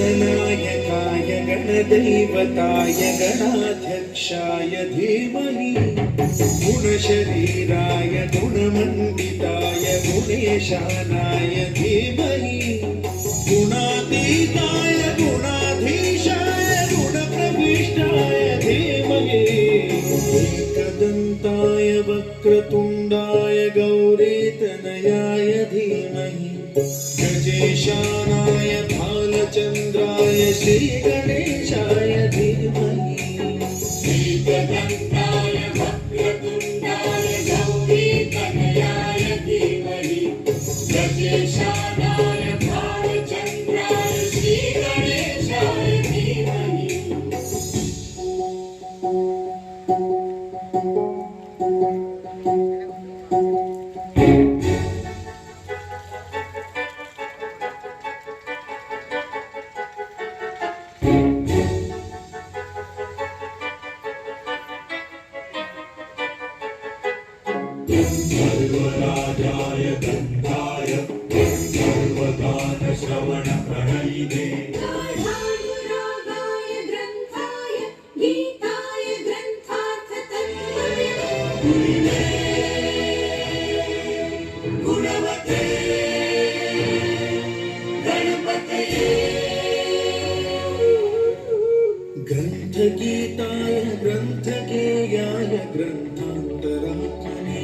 गणनायकाय गणदैवताय गणाध्यक्षाय धीमहि गुणशरीराय गुणमण्डिताय गुणेशानाय धीमहि गुणातीताय गुणाधीशाय गुणप्रविष्टाय धीमहि एकदन्ताय वक्रतुण्डाय गौरीतनयाय धीमहि गजेशानाय भालचन्द्राय श्रीगणेशाय धीमहि एकदन्ताय वक्रतुण्डाय गौरीतनयाय धीमहि गजेशानाय भालचन्द्राय श्रीगणेशाय धीमहि सर्वराजाय गन्धाय सर्वगानश्रवणप्रणयिने गाढानुरागाय ग्रन्थाय गीताय ग्रन्थार्थतत्त्वविदे गुणवते गणपतये ग्रन्थगीताय ग्रन्थगेयाय ग्रन्थान्तरात्मने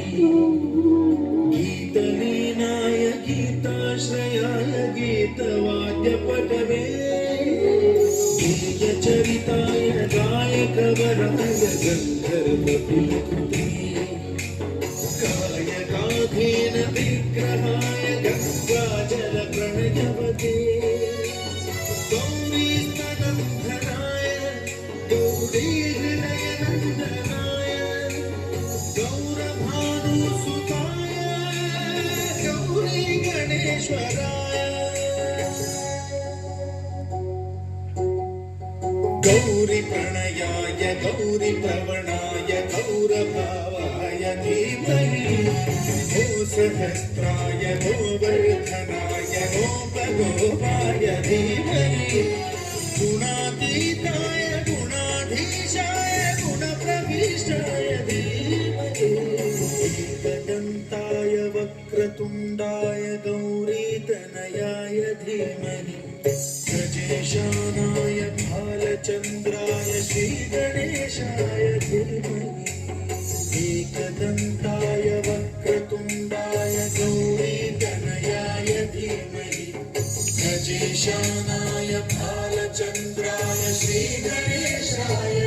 गीतलीनाय गीताश्रयाय गीतवाद्यपटवे गेयचरिताय गायकवराय गन्धर्वप्रियकृते कायकाधीन विग्रहाय गङ्गाजलप्रणयवते गौरीस्तनन्धनाय गौरीहृदयनन्दनाय गौरभानुसुताय गौरी गणेश्वराय गौरीप्रणयाय गौरीप्रवणाय गौरभावाय धीमहि गोसहस्राय गोवर्धनाय गोपगोपाय धीमहि गुणातीताय गुणाधीशाय गुणप्रविष्टाय धीमहि एकदन्ताय वक्रतुण्डाय गौरीतनयाय धीमहि गजेशानाय भालचन्द्राय श्रीगणेशाय धीमहि एकदन्ताय वक्रतुण्डाय गौरीतनयाय धीमहि गजेशानाय भालचन्द्राय श्रीगणेशाय